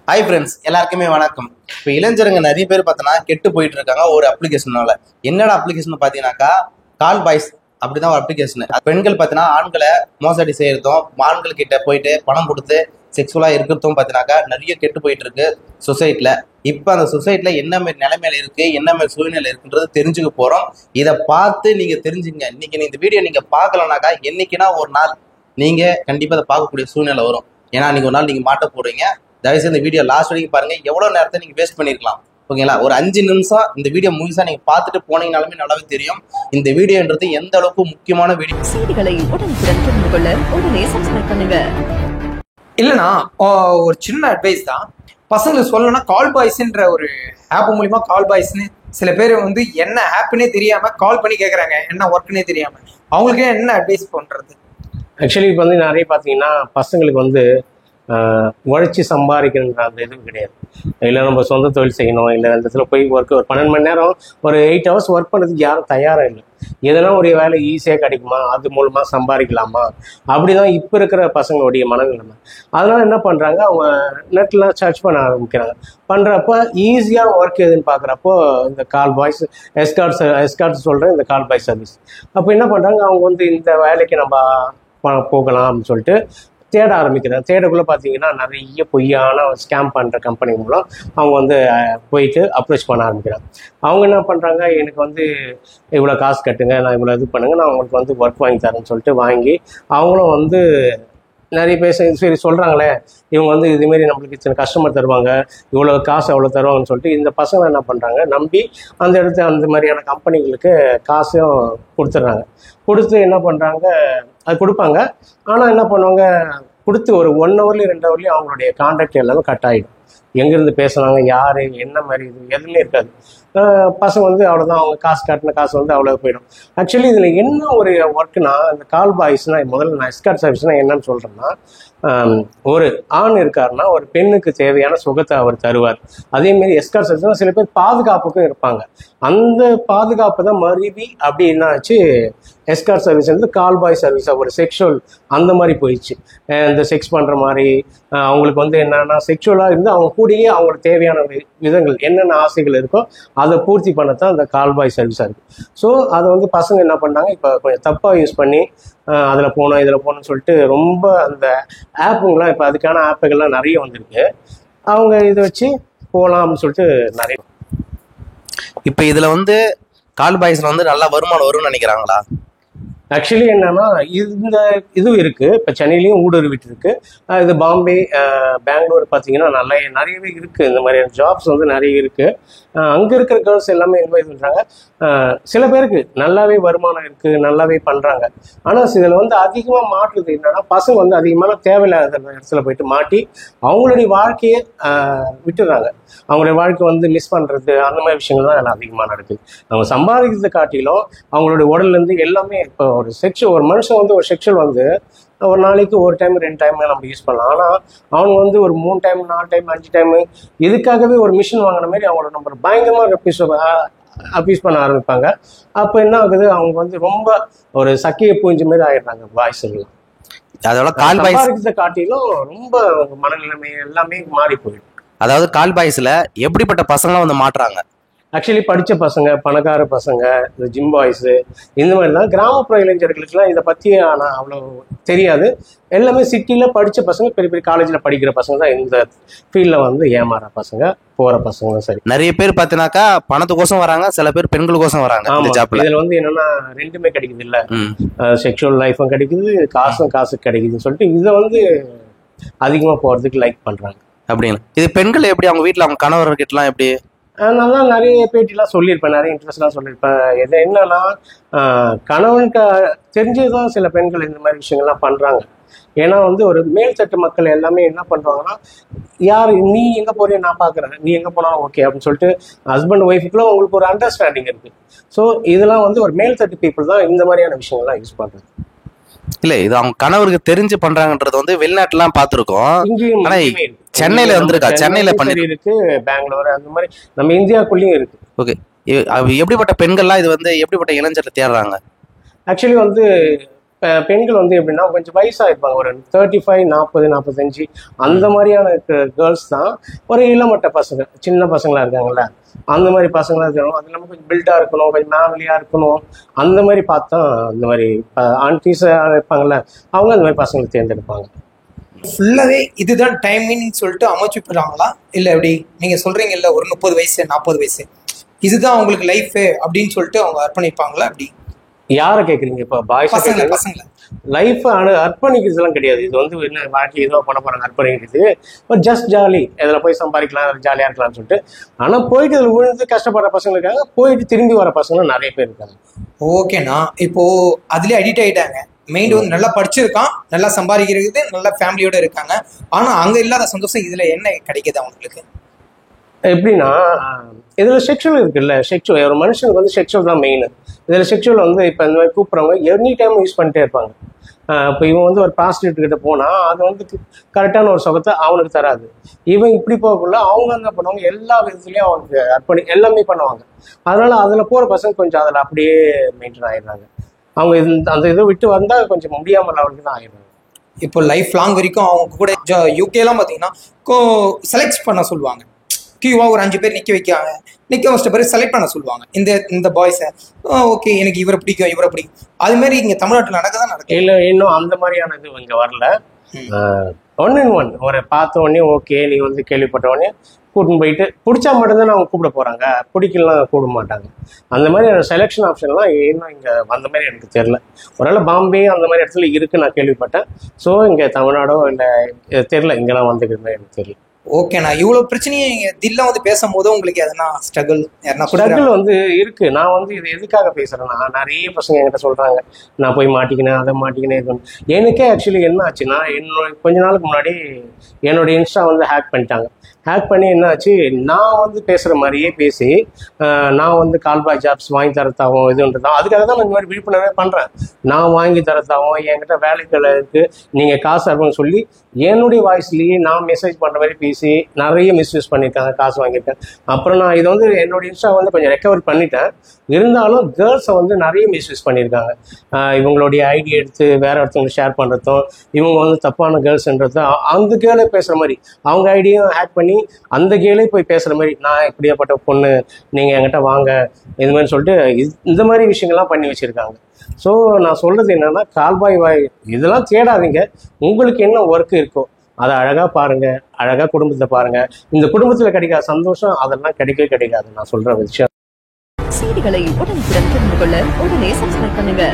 Hi friends, எல்லாருக்குமே வணக்கம். இப்போ இளைஞருங்க நிறைய பேர் பார்த்தோன்னா கெட்டு போயிட்டு இருக்காங்க ஒரு அப்ளிகேஷனால. என்னடா அப்ளிகேஷன் பார்த்தீங்கன்னாக்கா கால் பாய்ஸ் அப்படிதான் ஒரு அப்ளிகேஷன். பெண்கள் பார்த்தீங்கன்னா ஆண்களை மோசடி செய்யறதும் ஆண்கள் கிட்ட போயிட்டு பணம் கொடுத்து செக்ஸுவலாக இருக்கிறதும் பார்த்தீங்கன்னாக்கா நிறைய கெட்டு போயிட்டு இருக்கு சொசைட்டியில். இப்போ அந்த சொசைட்டியில் என்ன மாதிரி நிலைமையில இருக்கு, என்ன மாதிரி சூழ்நிலை இருக்குன்றது தெரிஞ்சுக்க போகிறோம். இதை பார்த்து நீங்கள் தெரிஞ்சுங்க. இன்னைக்கு இந்த வீடியோ நீங்கள் பார்க்கலனாக்கா என்னைக்குன்னா ஒரு நாள் நீங்கள் கண்டிப்பாக அதை பார்க்கக்கூடிய சூழ்நிலை வரும். ஏன்னா இன்னைக்கு ஒரு நாள் நீங்கள் மாட்ட போறீங்க. தயவுசெய்து இந்த வீடியோ லாஸ்ட் வரைக்கும் பாருங்க. எவ்வளவு நேரத்தை நீங்க வேஸ்ட் பண்ணிருக்கலாம், ஓகேங்களா? ஒரு 5 நிமிஷம் இந்த வீடியோ முழுசா நீங்க பார்த்துட்டு போனீங்கனாலுமே நல்லாவே தெரியும் இந்த வீடியோன்றது எந்த அளவுக்கு முக்கியமான வீடியோ. செய்திகளை உடனுக்குடன் தெரிந்து கொள்ள உடனே சப்ஸ்கிரைப் பண்ணுங்க. இல்லைண்ணா, ஒரு சின்ன அட்வைஸ் தான். பசங்களுக்கு சொல்லணும்னா கால் பாய்ஸ்ன்ற ஒரு ஆப் மூலிமா கால் பாய்ஸ்ன்னு சில பேர் வந்து என்ன ஆப்னே தெரியாம கால் பண்ணி கேட்குறாங்க, என்ன ஒர்க்குன்னே தெரியாம. அவங்களுக்கு என்ன அட்வைஸ் பண்றது? ஆக்சுவலி இப்போ வந்து நிறைய பார்த்தீங்கன்னா பசங்களுக்கு வந்து உழைச்சி சம்பாதிக்கணுன்ற அந்த இதுவும் கிடையாது. இல்லை நம்ம சொந்த தொழில் செய்யணும், இல்லை அந்த இடத்துல போய் ஒர்க் ஒரு 12 மணி நேரம் ஒரு 8 ஹவர்ஸ் ஒர்க் பண்ணுறதுக்கு யாரும் தயாராக இல்லை. எதனா ஒரு வேலை ஈஸியாக கிடைக்குமா, அது மூலமாக சம்பாதிக்கலாமா, அப்படிதான் இப்போ இருக்கிற பசங்களுடைய மனநிலைமை. அதனால என்ன பண்ணுறாங்க, அவங்க நெட்டில் சர்ச் பண்ண ஆரம்பிக்கிறாங்க. பண்ணுறப்ப ஈஸியாக ஒர்க் எதுன்னு பார்க்குறப்போ இந்த கால் பாய்ஸ் எஸ்கார்ட்ஸ் சொல்கிறேன், இந்த கால் பாய் சர்வீஸ். அப்போ என்ன பண்ணுறாங்க, அவங்க வந்து இந்த வேலைக்கு நம்ம போகலாம் அப்படின்னு சொல்லிட்டு தேட ஆரம்பிக்கிறாங்க. தேடக்குள்ளே பார்த்தீங்கன்னா நிறைய பொய்யான ஸ்கேம் பண்ணுற கம்பெனி மூலம் அவங்க வந்து போயிட்டு அப்ரோச் பண்ண ஆரம்பிக்கிறாங்க. அவங்க என்ன பண்ணுறாங்க, எனக்கு வந்து இவ்வளோ காசு கட்டுங்க, நான் இவ்வளோ இது பண்ணுங்க, நான் உங்களுக்கு வந்து ஒர்க் வாங்கி தரேன்னு சொல்லிட்டு வாங்கி அவங்களும் வந்து நிறைய பேர் சரி சொல்கிறாங்களே, இவங்க வந்து இதுமாரி நம்மளுக்கு இத்தனை கஸ்டமர் தருவாங்க, இவ்வளோ காசு அவ்வளோ தருவாங்கன்னு சொல்லிட்டு இந்த பசங்க என்ன பண்ணுறாங்க, நம்பி அந்த இடத்துல அந்த மாதிரியான கம்பெனிகளுக்கு காசும் கொடுத்துட்றாங்க. கொடுத்து என்ன பண்ணுறாங்க, அது கொடுப்பாங்க. ஆனால் என்ன பண்ணுவாங்க, கொடுத்து ஒரு 1 ஹவர்லேயும் 2 ஹவர்லேயும் அவங்களுடைய கான்டாக்ட் எல்லாமே கட் ஆகிடும். எங்கேருந்து பேசுனாங்க, யார், என்ன மாதிரி, இது எதுவுமே இருக்காது. பசங்க வந்து அவ்வளோதான், அவங்க காசு கட்டின காசு வந்து அவ்வளோ போயிடும். ஆக்சுவலி இதில் என்ன ஒரு ஒர்க்குனா, இந்த கால் பாய்ஸ்னால் முதல்ல நான் எஸ்கார்ட் சர்வீஸ்னால் என்னன்னு சொல்கிறேன்னா, ஒரு ஆண் இருக்காருன்னா ஒரு பெண்ணுக்கு தேவையான சுகத்தை அவர் தருவார். அதேமாரி எஸ்கார்ட் சர்வீஸ்னால் சில பேர் பாதுகாப்புக்கும் இருப்பாங்க. அந்த பாதுகாப்பு தான் மருவி அப்படி என்னாச்சு, எஸ்கார்ட் சர்வீஸ் வந்து கால் பாய் சர்வீஸாக ஒரு செக்ஷுவல் அந்த மாதிரி போயிடுச்சு. இந்த செக்ஸ் பண்ணுற மாதிரி அவங்களுக்கு வந்து என்னென்னா செக்ஷுவலாக இருந்து அவங்க கூடயே அவங்களுக்கு தேவையான விதங்கள் என்னென்ன ஆசைகள் இருக்கோ அதை பூர்த்தி பண்ணத்தான் அந்த கால் பாய் சர்வீஸாக இருக்குது. ஸோ அதை வந்து பசங்க என்ன பண்ணாங்க, இப்போ கொஞ்சம் தப்பாக யூஸ் பண்ணி அதில் போனோம் இதில் போகணும்னு சொல்லிட்டு ரொம்ப அந்த ஆப்புங்களாம் இப்போ அதுக்கான ஆப்புகள்லாம் நிறைய வந்திருக்கு. அவங்க இதை வச்சு போகலாம் அப்படின்னு சொல்லிட்டு நிறைய. இப்போ இதில் வந்து கால் பாய்ஸ்ல வந்து நல்லா வருமானம் வரும்னு நினைக்கிறாங்களா? ஆக்சுவலி என்னன்னா, இந்த இதுவும் இருக்கு. இப்போ சென்னையிலையும் ஊடுருவிட்டு இருக்கு. இது பாம்பே, பெங்களூர் பார்த்தீங்கன்னா நிறையவே இருக்கு. இந்த மாதிரியான ஜாப்ஸ் வந்து நிறைய இருக்கு. அங்கே இருக்கிற கேர்ள்ஸ் எல்லாமே இன்வைட் பண்ணுறாங்க. சில பேருக்கு நல்லாவே வருமானம் இருக்கு, நல்லாவே பண்றாங்க. ஆனால் இதில் வந்து அதிகமாக மாற்றுறது என்னன்னா, பசங்க வந்து அதிகமான தேவையில்லாத இடத்துல போயிட்டு மாட்டி அவங்களுடைய வாழ்க்கையை விட்டுறாங்க. அவங்களுடைய வாழ்க்கை வந்து மிஸ் பண்றது அந்த மாதிரி விஷயங்கள் தான் எல்லாம் அதிகமாக நடக்குது. அவங்க சம்பாதிக்கிறத காட்டிலும் அவங்களுடைய உடல்லேருந்து எல்லாமே இப்போ ஒரு மனுஷன் வந்து ஒரு செக்ஷுவல் வந்து ஒரு நாளைக்கு 1 டைம் 2 டைம் நம்ம யூஸ் பண்ணலாம். ஆனால் அவங்க வந்து ஒரு 3 டைம் 4 டைம் 5 டைம் இதுக்காகவே ஒரு மிஷின் வாங்கின மாதிரி அவங்களோட நம்பர் பயங்கரமாக அப்யூஸ் பண்ண ஆரம்பிப்பாங்க. அப்போ என்ன ஆகுது, அவங்க வந்து ரொம்ப ஒரு சக்கிய பூஞ்சி மாதிரி ஆயிடுறாங்க பாய்ஸ் எல்லாம். அதோட கால் பாய்ஸ் காட்டிலும் ரொம்ப மனநிலைமை எல்லாமே மாறி போயிடும். அதாவது கால் பாய்ஸ்ல எப்படிப்பட்ட பசங்களாம் வந்து மாட்டுறாங்க. ஆக்சுவலி படித்த பசங்க, பணக்கார பசங்க, இந்த ஜிம் பாய்ஸு இந்த மாதிரி தான். கிராமப்புற இளைஞர்களுக்கெல்லாம் இதை பற்றி ஆனால் அவ்வளோ தெரியாது. எல்லாமே சிட்டியில் படித்த பசங்க, பெரிய பெரிய காலேஜில் படிக்கிற பசங்க தான் இந்த ஃபீல்டில் வந்து ஏமாற பசங்க, போகிற பசங்க தான். சரி, நிறைய பேர் பார்த்தீங்கன்னாக்கா பணத்துக்கோசம் வராங்க, சில பேர் பெண்களுக்கோசம் வராங்க. இதில் வந்து என்னன்னா ரெண்டுமே கிடைக்குது இல்லை, செக்ஷுவல் லைஃபும் கிடைக்குது, காசு கிடைக்குதுன்னு சொல்லிட்டு இதை வந்து அதிகமாக போகிறதுக்கு லைக் பண்ணுறாங்க. அப்படின்னு இது பெண்கள் எப்படி அவங்க வீட்டில் அவங்க கணவர்கிட்டலாம் எப்படி நான் தான் நிறைய பேட்டிலாம் சொல்லியிருப்பேன், நிறைய இன்ட்ரெஸ்ட்லாம் சொல்லியிருப்பேன். இது என்னன்னா, கணவனுக்கு தெரிஞ்சதுதான் சில பெண்கள் இந்த மாதிரி விஷயங்கள்லாம் பண்ணுறாங்க. ஏன்னா வந்து ஒரு மேல் தட்டு மக்கள் எல்லாமே என்ன பண்ணுறாங்கன்னா, யார் நீ எங்கே போறியோ நான் பார்க்குறேன், நீ எங்கே போனாலும் ஓகே அப்படின்னு சொல்லிட்டு ஹஸ்பண்ட் ஒய்ஃபுக்குள்ள உங்களுக்கு ஒரு அண்டர்ஸ்டாண்டிங் இருக்குது. ஸோ இதெல்லாம் வந்து ஒரு மேல் தட்டு பீப்புள் தான் இந்த மாதிரியான விஷயங்கள்லாம் யூஸ் பண்ணுறது. இல்ல இது அவங்க கணவருக்கு தெரிஞ்சு பண்றாங்கன்றது வந்து வெளிநாட்டுலாம் பார்த்துருக்கோம். ஆனா சென்னையில வந்திருக்கா, சென்னையில பண்ணி இருக்கு, பெங்களூர் அந்த மாதிரி நம்ம இந்தியாக்குள்ளேயும் இருக்கு. ஓகே, எப்படிப்பட்ட பெண்கள்லாம் இது வந்து எப்படிப்பட்ட இளைஞர்ல தேடுறாங்க? ஆக்சுவலி வந்து பெண்கள் வந்து எப்படின்னா கொஞ்சம் வயசாக இருப்பாங்க, ஒரு 35 40 45 அந்த மாதிரியான கேர்ள்ஸ் தான் ஒரு இளமட்ட பசங்க, சின்ன பசங்களா இருக்காங்கல்ல, அந்த மாதிரி பசங்களா இருக்கணும். அது நம்ம கொஞ்சம் பில்டா இருக்கணும், கொஞ்சம் ஃபேமிலியா இருக்கணும், அந்த மாதிரி பார்த்தா அந்த மாதிரி ஆன்டிஸா இருப்பாங்கல்ல, அவங்க அந்த மாதிரி பசங்களை தேர்ந்தெடுப்பாங்க. ஃபுல்லாவே இதுதான் டைமிங்னு சொல்லிட்டு அமைச்சு போடுறாங்களா, இல்ல எப்படி நீங்க சொல்றீங்க இல்ல ஒரு 30 வயசு 40 வயசு இதுதான் அவங்களுக்கு லைஃப் அப்படின்னு சொல்லிட்டு அவங்க அர்ப்பணிப்பாங்களா? அப்படி யாரை கேட்குறீங்க? இப்போ பாய்ஸ் பசங்களை லைஃப் அர்ப்பணிக்கிறதுலாம் கிடையாது. இது வந்து என்ன வாழ்க்கை ஏதோ பண்ண போறாங்க அர்ப்பணிக்கிறது, ஒரு ஜஸ்ட் ஜாலி, இதில் போய் சம்பாதிக்கலாம், ஜாலியாக இருக்கலாம்னு சொல்லிட்டு. ஆனால் போயிட்டு இதில் விழுந்து கஷ்டப்படுற பசங்க இருக்காங்க, போயிட்டு திரும்பி வர பசங்களும் நிறைய பேர் இருக்காங்க. ஓகேண்ணா, இப்போ அதுலயே அடிக்ட் ஆயிட்டாங்க. மெயின் வந்து நல்லா படிச்சிருக்கான், நல்லா சம்பாதிக்கிறது, நல்ல ஃபேமிலியோட இருக்காங்க. ஆனா அங்க இல்லாத சந்தோஷம் இதுல என்ன கிடைக்குது அவங்களுக்கு? எப்படின்னா இதில் செக்ஷுவல் இருக்குல்ல, செக்ஷுவல் ஒரு மனுஷனுக்கு வந்து செக்ஷுவல் தான் மெயின். இதில் செக்ஷுவல் வந்து இப்போ இந்த மாதிரி கூப்பிட்றவங்க எனி டைம் யூஸ் பண்ணிட்டே இருப்பாங்க. இப்போ இவன் வந்து ஒரு ப்ராஸ்டியூட் கிட்ட போனால் அது வந்து கரெக்டான ஒரு சுகத்தை அவனுக்கு தராது. இவன் இப்படி போகக்குள்ள அவங்க என்ன பண்ணுவாங்க, எல்லா விதத்துலையும் அவனுக்கு எல்லாமே பண்ணுவாங்க. அதனால அதில் போகிற பசங்க கொஞ்சம் அதில் அப்படியே மெயின்டைன் ஆயிடுறாங்க. அவங்க அந்த இதை விட்டு வந்தால் கொஞ்சம் முடியாமல் அவனுக்கு தான் ஆயிடுறாங்க. இப்போ லைஃப் லாங் வரைக்கும் அவங்க கூட யூகேலாம் பார்த்தீங்கன்னா செலக்ட் பண்ண சொல்லுவாங்க. கியூவா ஒரு 5 பேர் நிக்க வச்ச பேர் செலக்ட் பண்ண சொல்லுவாங்க இந்த பாய்ஸை. ஓகே, எனக்கு இவரை பிடிக்கும். அது மாதிரி இங்க தமிழ்நாட்டில் நடக்குது. இல்லை, இன்னும் அந்த மாதிரியான இது இங்கே வரல. 1 in 1 ஒரு பார்த்த உடனே ஓகே, நீ வந்து கேள்விப்பட்ட உடனே கூட்டின்னு போயிட்டு பிடிச்சா மட்டும்தான் அவங்க கூப்பிட போறாங்க, பிடிக்கலாம் கூப்பிட மாட்டாங்க. அந்த மாதிரி செலெக்ஷன் ஆப்ஷன்லாம் இன்னும் இங்கே அந்த மாதிரி எனக்கு தெரியல. ஒருவேளை பாம்பே அந்த மாதிரி இடத்துல இருக்கு நான் கேள்விப்பட்டேன். ஸோ இங்கே தமிழ்நாடோ இல்லை தெரியல, இங்கெல்லாம் வந்துக்கிற மாதிரி எனக்கு தெரியல. ஓகேண்ணா, இவ்வளவு பிரச்சனையை நீங்க தில்ல வந்து பேசும்போது உங்களுக்கு எதனா ஸ்ட்ரகிள் வந்து இருக்கு. நான் வந்து இது எதுக்காக பேசுறேன்னா, நிறைய பசங்க என்கிட்ட சொல்றாங்க நான் போய் மாட்டிக்கினேன், அதை மாட்டிக்கினேன். எனக்கே ஆக்சுவலி என்ன ஆச்சுன்னா, கொஞ்ச நாளுக்கு முன்னாடி என்னோட இன்ஸ்டா வந்து ஹேக் பண்ணிட்டாங்க. ஹேக் பண்ணி என்ன ஆச்சு, நான் வந்து பேசுகிற மாதிரியே பேசி நான் வந்து கால்பாய் ஜாப்ஸ் வாங்கி தரத்தாகவும் இதுன்றதாகவும், அதுக்காக தான் நான் இந்த மாதிரி விழிப்புணர்வே பண்ணுறேன். நான் வாங்கி தரத்தாகவும் என்கிட்ட வேலைகள் இருக்குது, நீங்கள் காசு அனுப்புன்னு சொல்லி என்னுடைய வாய்ஸ்லேயே நான் மெசேஜ் பண்ணுற மாதிரி பேசி நிறைய மிஸ்யூஸ் பண்ணியிருக்காங்க, காசு வாங்கியிருக்கேன். அப்புறம் நான் இதை வந்து என்னோட இன்ஸ்டா வந்து கொஞ்சம் ரெக்கவர் பண்ணிட்டேன். இருந்தாலும் கேர்ள்ஸை வந்து நிறைய மிஸ்யூஸ் பண்ணியிருக்காங்க. இவங்களுடைய ஐடி எடுத்து வேற ஒருத்தவங்க ஷேர் பண்ணுறதும், இவங்க வந்து தப்பான கேர்ள்ஸ்ன்றதும், அந்த கேர்ளே பேசுகிற மாதிரி அவங்க ஐடியும் ஹேக் பண்ணி அந்த கேர்ளே போய் பேசுகிற மாதிரி, நான் இப்படியாப்பட்ட பொண்ணு, நீங்கள் என்கிட்ட வாங்க, இது மாதிரி சொல்லிட்டு இந்த மாதிரி விஷயங்கள்லாம் பண்ணி வச்சுருக்காங்க. ஸோ நான் சொல்கிறது என்னென்னா, கால்பாய் வாய் இதெல்லாம் தேடாதீங்க. உங்களுக்கு என்ன ஒர்க்கு இருக்கோ அதை அழகாக பாருங்கள், அழகாக குடும்பத்தை பாருங்கள். இந்த குடும்பத்தில் கிடைக்காத சந்தோஷம் அதெல்லாம் கிடைக்காது. நான் சொல்கிற விஷயம். செய்திகளை உடனுக்குடன் தெரிந்து கொள்ள உடனே சப்ஸ்கிரைப் பண்ணுங்க.